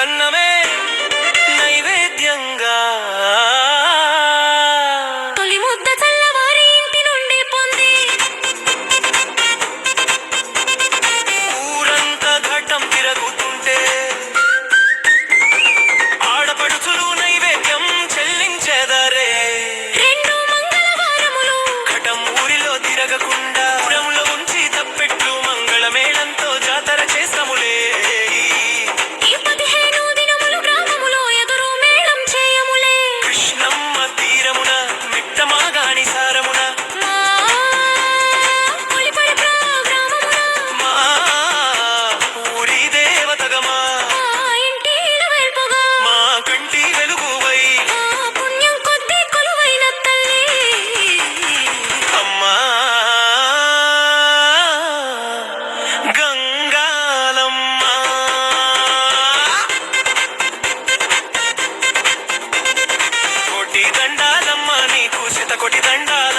అన్నమే నైవేద్యంగా తొలి ముద్ద చల్లవారి ఇంటి నుండి పొంది ఊరంతా ఘటం తిరుగుతుంటే ఆడపడుచులు నైవేద్యం చెల్లించేదారే. రెండు మంగళవారములు ఘటం ఊరిలో తిరగకుండా పురములో ఉంచి తప్పెట్లు మంగళమేళంతో జాతర చేస్తాములే. ఈ 15 దినములు గ్రామములో ఎదురు మేళం చేయములే. కృష్ణమ్మ తీరమున మిట్టమాగాణి సారమున మా పులిపడి గ్రామమున మా ఊరి దేవతగమా ఆ ఇంటి వెల్పుగా మా కంటి వెలుగువై ఆ పుణ్యం కొద్ది కొలువైన తల్లి అమ్మా గంగాలమ్మ. కోటి దండాలమ్మ నీకు శత కోటి దండాలు.